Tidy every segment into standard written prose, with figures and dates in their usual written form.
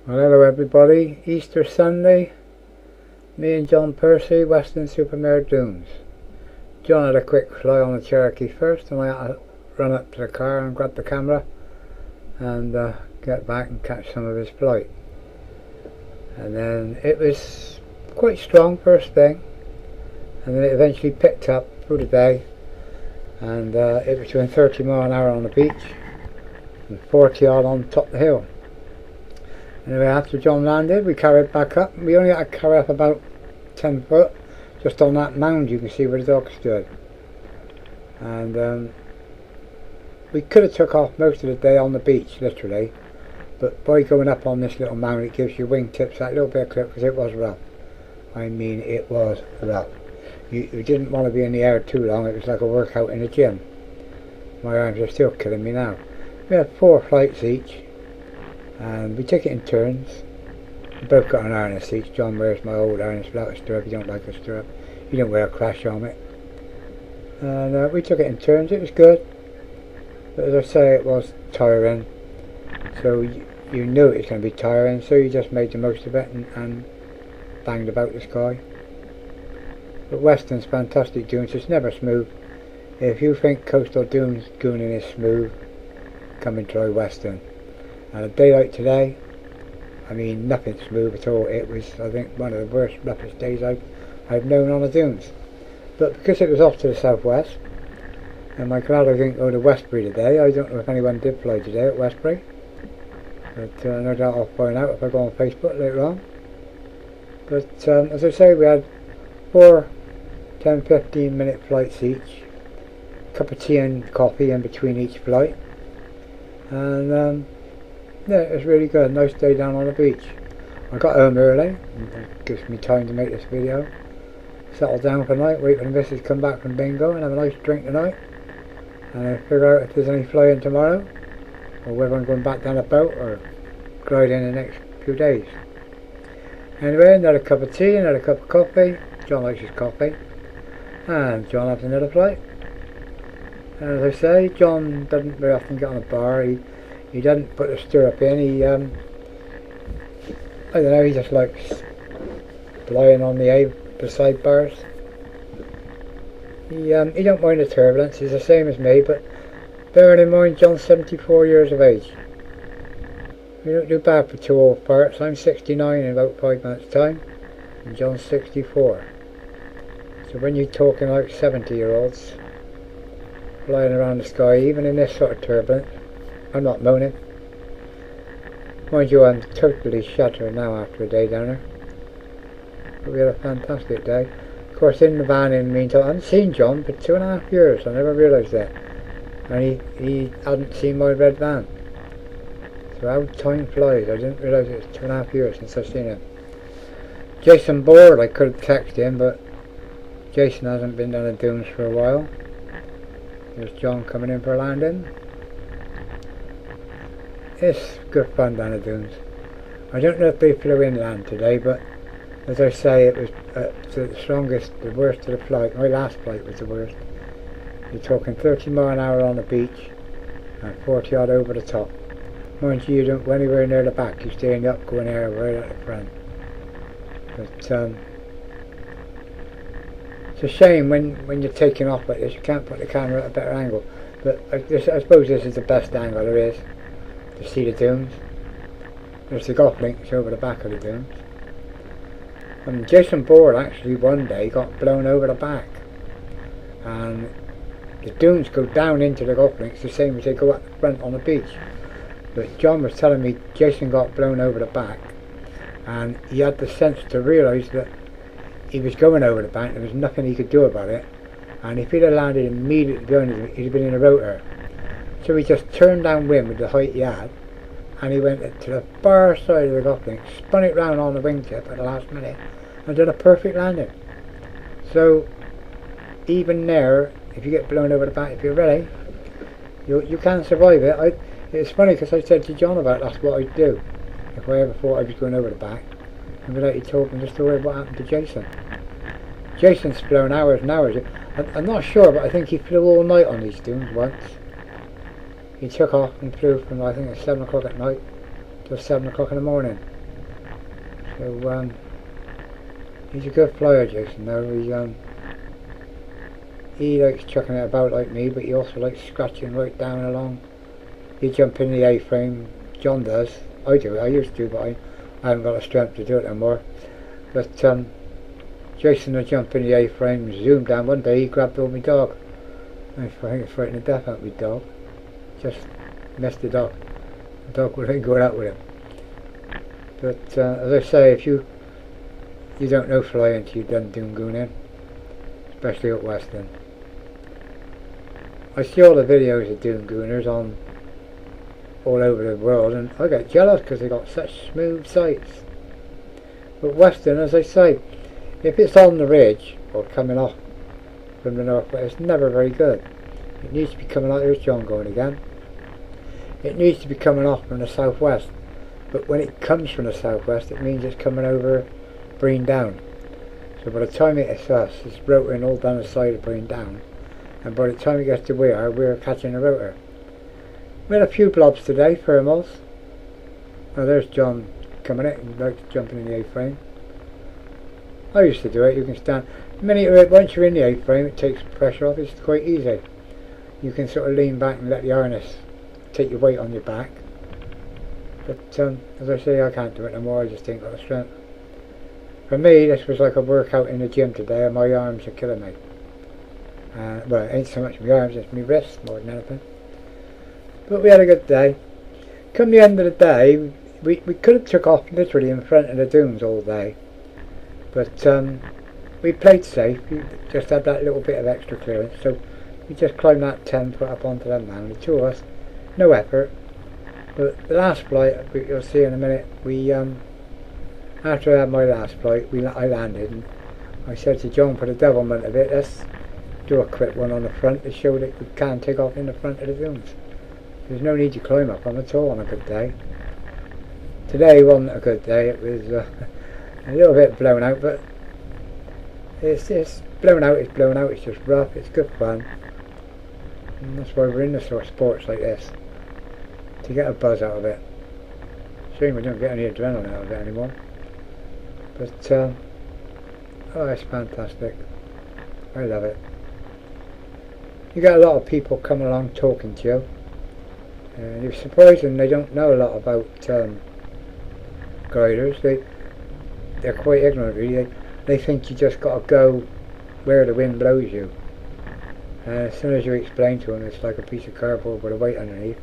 Well, hello everybody. Easter Sunday. Me and John Percy, Weston Dunes. John had a quick fly on the Cherokee first, and I had to run up to the car and grab the camera and get back and catch some of his flight. And then it was quite strong first thing, and then it eventually picked up through the day, and it was doing 30 mile an hour on the beach and 40 odd on top of the hill. Anyway, after John landed, we carried back up. We only had to carry up about 10 foot, just on that mound you can see where the dog stood. And we could have took off most of the day on the beach, literally, but by going up on this little mound, it gives you wingtips that little bit of clip, because it was rough. I mean, it was rough. You didn't want to be in the air too long. It was like a workout in a gym. My arms are still killing me now. We had 4 flights each, and we took it in turns. We both got an harness each. John wears my old harness without a stirrup. You don't like a stirrup. You don't wear a crash helmet. And we took it in turns. It was good, but as I say, it was tiring. So you knew it was going to be tiring, so you just made the most of it and banged about the sky. But Weston's fantastic dunes. It's never smooth. If you think coastal dunes gooning is smooth, come and try Weston. And a day like today, I mean, nothing smooth at all. It was, I think, one of the worst, roughest days I've known on the dunes. But because it was off to the southwest, and my glad I didn't go to Westbury today. I don't know if anyone did fly today at Westbury, but no doubt I'll find out if I go on Facebook later on. But as I say, we had 4 10-15 minute flights each, cup of tea and coffee in between each flight, and yeah, it was really good. Nice day down on the beach. I got home early. It gives me time to make this video. Settle down for the night, wait for the missus to come back from bingo and have a nice drink tonight. And then figure out if there's any flying tomorrow, or whether I'm going back down a boat or glide in the next few days. Anyway, another cup of tea, another cup of coffee. John likes his coffee. And John has another flight. And as I say, John doesn't very often get on a bar. He doesn't put a stirrup in. He, I don't know, he just likes flying on the sidebars. He don't mind the turbulence. He's the same as me, but bearing in mind John's 74 years of age. We don't do bad for 2 old farts. I'm 69 in about 5 months' time, and John's 64. So when you're talking like 70-year-olds flying around the sky, even in this sort of turbulence, I'm not moaning. Mind you, I'm totally shattered now after a day down there. But we had a fantastic day. Of course, in the van in the meantime, I hadn't seen John for 2.5 years. I never realised that. And he hadn't seen my red van. So how time flies. I didn't realise it was 2.5 years since I've seen him. Jason bored. I could have texted him, but Jason hasn't been down the dunes for a while. There's John coming in for a landing. It's good fun down the dunes. I don't know if they flew inland today, but as I say, it was the strongest, the worst of the flight. My last flight was the worst. You're talking 30 mile an hour on the beach and 40 odd over the top. Mind you, you don't go anywhere near the back. You stay in the upgoing area right at the front. But it's a shame when you're taking off like this, you can't put the camera at a better angle. But I suppose this is the best angle there is to see the dunes. There's the golf links over the back of the dunes. And Jason Board actually one day got blown over the back, and the dunes go down into the golf links the same as they go up the front on the beach. But John was telling me Jason got blown over the back, and he had the sense to realise that he was going over the back. There was nothing he could do about it, and if he'd have landed immediately going, he'd have been in a rotor. So he just turned downwind with the height he had, and he went to the far side of the golf link, spun it round on the wingtip at the last minute, and did a perfect landing. So even there, if you get blown over the back, if you're ready, you can survive it. It's funny because I said to John about that's what I'd do if I ever thought I was going over the back. And without he told me the story of what happened to Jason. Jason's flown hours and hours. I'm not sure, but I think he flew all night on these dunes once. He took off and flew from, I think, 7 o'clock at night till 7 o'clock in the morning. So he's a good flyer, Jason, though. He likes chucking it about like me, but he also likes scratching right down along. He jump in the A-frame. John does. I do. I used to, but I haven't got the strength to do it anymore. But Jason will jump in the A-frame, zoom down. One day he grabbed all my dog. I think it's frightened the death out of my dog. Just messed it up. The dog wouldn't go out with him. But as I say, if you don't know flying until you've done dune gooning, especially at Weston. I see all the videos of dune gooners on all over the world, and I get jealous because they got such smooth sights. But Weston, as I say, if it's on the ridge or coming off from the northwest, it's never very good. It needs to be coming out. There's John going again. It needs to be coming off from the southwest, but when it comes from the southwest, it means it's coming over Breen Down. So by the time it hits us, it's rotoring all down the side of Breen Down, and by the time it gets to we're catching a rotor. We had a few blobs today, thermals. Now there's John coming in, he likes jumping in the A-frame. I used to do it. You can stand. Once you're in the A-frame, it takes pressure off. It's quite easy. You can sort of lean back and let the harness take your weight on your back. But as I say, I can't do it no more. I just ain't got the strength. For me, this was like a workout in the gym today, and my arms are killing me. Well, it ain't so much my arms, it's my wrists more than anything. But we had a good day. Come the end of the day, we could have took off literally in front of the dunes all day. But we played safe. We just had that little bit of extra clearance, so we just climbed that 10 foot up onto that mountain. Two of us, no effort. But the last flight, you'll see in a minute, after I had my last flight, I landed, and I said to John, for the devilment of it, let's do a quick one on the front to show that we can take off in the front of the dunes. There's no need to climb up them at all on a good day. Today wasn't a good day. It was a little bit blown out, but it's blown out. It's blown out. It's just rough. It's good fun, and that's why we're in the sort of sports like this, to get a buzz out of it. Shame we don't get any adrenaline out of it anymore. But oh, it's fantastic. I love it. You get a lot of people coming along talking to you, and you're surprised when they don't know a lot about gliders. They're quite ignorant, really. They think you just got to go where the wind blows you. And as soon as you explain to them, it's like a piece of cardboard with a weight underneath.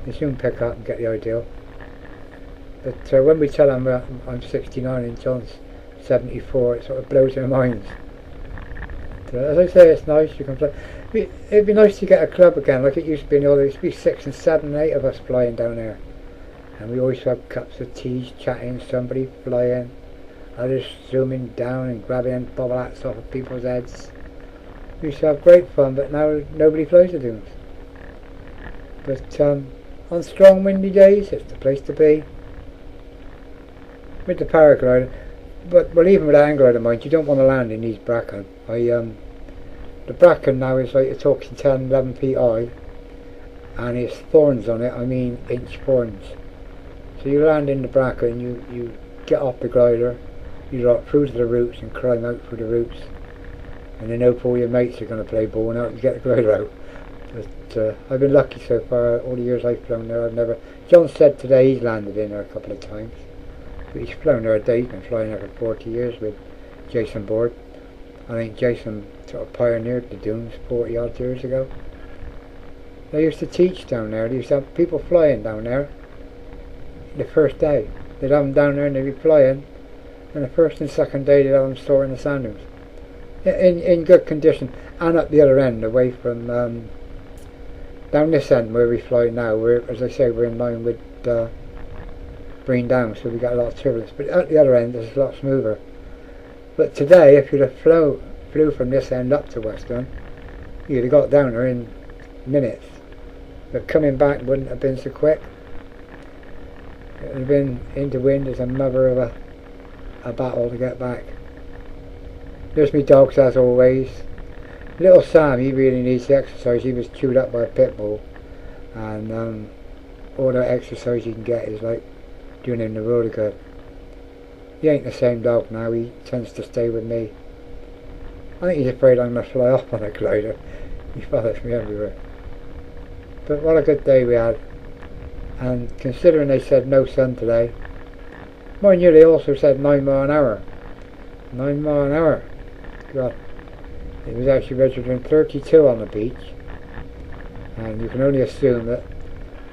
They soon pick up and get the idea. But when we tell them I'm 69 and John's 74, it sort of blows their minds. But as I say, it's nice. You can fly. It'd be nice to get a club again, like it used to be in the old days. There used to be 6 and 7 and 8 of us flying down there, and we always have cups of tea, chatting, somebody flying, others zooming down and grabbing bobble hats off of people's heads. We used to have great fun, but now nobody flies the dunes. But on strong windy days, it's the place to be. With the paraglider, but well, even with the hang glider, mind, you don't want to land in these bracken. The bracken now is like you're talking 10, 11 feet high, and it's thorns on it. I mean inch thorns. So you land in the bracken, you get off the glider, you drop through to the roots and climb out through the roots, and then hope all your mates are going to play ball and out and get the glider out. But I've been lucky so far. All the years I've flown there, I've never. John said today he's landed in there a couple of times. But he's flown there a day. He's been flying there for 40 years with Jason Board. I think Jason sort of pioneered the dunes 40 odd years ago. They used to teach down there. They used to have people flying down there the first day. They'd have them down there and they'd be flying, and the first and second day they'd have them stored in the sand dunes in good condition. And up the other end, away from down this end where we fly now, as I say, we're in line with Breen Down, so we got a lot of turbulence, but at the other end it's a lot smoother. But today, if you'd have flew from this end up to Weston, you'd have got down there in minutes, but coming back wouldn't have been so quick. It would have been into wind as a mother of a battle to get back. There's me dogs as always. Little Sam, he really needs the exercise. He was chewed up by a pit bull, and all the exercise you can get is like doing him the world of good. He ain't the same dog now, he tends to stay with me. I think he's afraid I'm going to fly off on a glider. He follows me everywhere. But what a good day we had. And considering they said no sun today, mind you, they also said 9 mile an hour. 9 mile an hour. God. It was actually registering 32 on the beach. And you can only assume that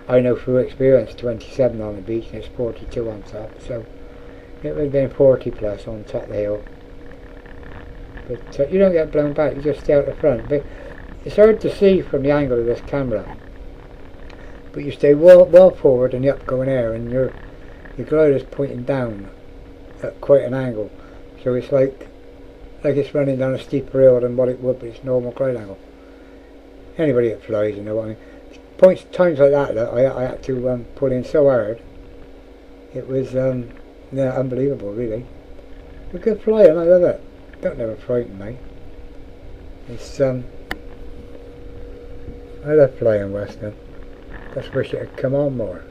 I know through experience 27 on the beach and it's 42 on top. So it would have been 40 plus on top of the hill. But you don't get blown back, you just stay out the front. But it's hard to see from the angle of this camera. But you stay well forward in the upgoing air, and your glider's pointing down at quite an angle. So it's like it's running down a steeper hill than what it would with its normal glide angle. Anybody that flies, you know what I mean. Times like that I had to pull in so hard. It was yeah, unbelievable, really. A good flying, I love it. Don't never frighten me. It's I love flying Weston. Just wish it had come on more.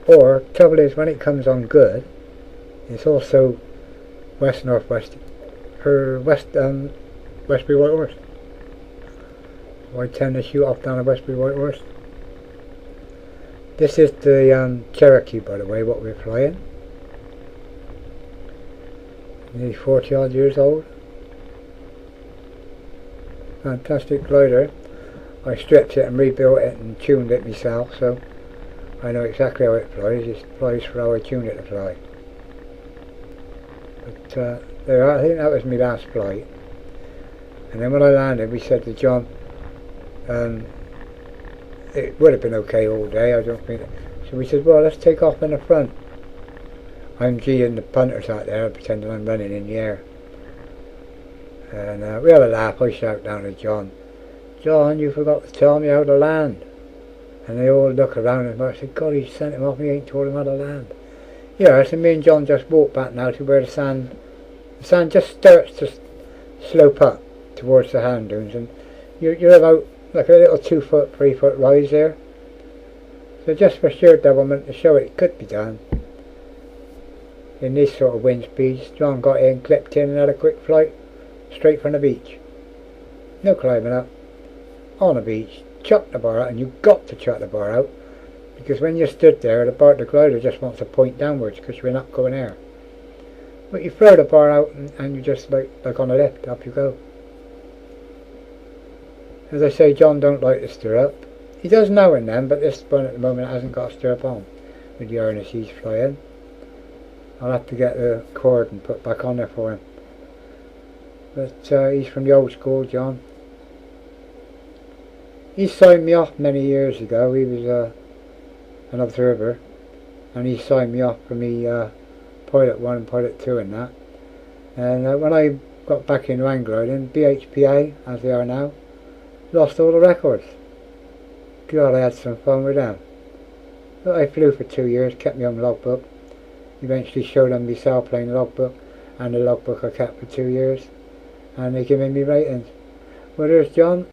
Or trouble is, when it comes on good, it's also west northwest for Westbury White Horse. I tend to shoot off down a Westbury White Horse. This is the Cherokee, by the way, what we're flying. Nearly 40 odd years old. Fantastic glider. I stripped it and rebuilt it and tuned it myself, so I know exactly how it flies. It flies for how I tuned it to fly. But there, I think that was my last flight. And then when I landed, we said to John, it would have been okay all day, I don't think. So we said, well, let's take off in the front. I'm G and the punters out there pretending I'm running in the air. And we had a laugh. I shout down to John, John, you forgot to tell me how to land. And they all look around and I said, God, he sent him off, he ain't told him how to land. Yeah, so me and John just walked back now to where the sand just starts to slope up towards the hand dunes, and you're about like a little 2 foot, 3 foot rise there. So just for sheer devilment to show it could be done in these sort of wind speeds, John got in, clipped in and had a quick flight straight from the beach. No climbing up. On the beach, chuck the bar out, and you've got to chuck the bar out because when you're stood there, the glider just wants to point downwards because you're in upgoing air. But you throw the bar out and you just like on a lift, up you go. As I say, John don't like the stirrup. He does now and then, but this one at the moment hasn't got a stirrup on with the harness he's flying. I'll have to get the cord and put back on there for him. But he's from the old school, John. He signed me off many years ago. He was an observer, and he signed me off for me Pilot 1 and Pilot 2 and that. And when I got back in hang gliding, BHPA, as they are now, lost all the records. God, I had some fun with them. But I flew for 2 years, kept my own logbook. Eventually showed them my sailplane logbook and the logbook I kept for 2 years. And they gave me ratings. Well, there's John.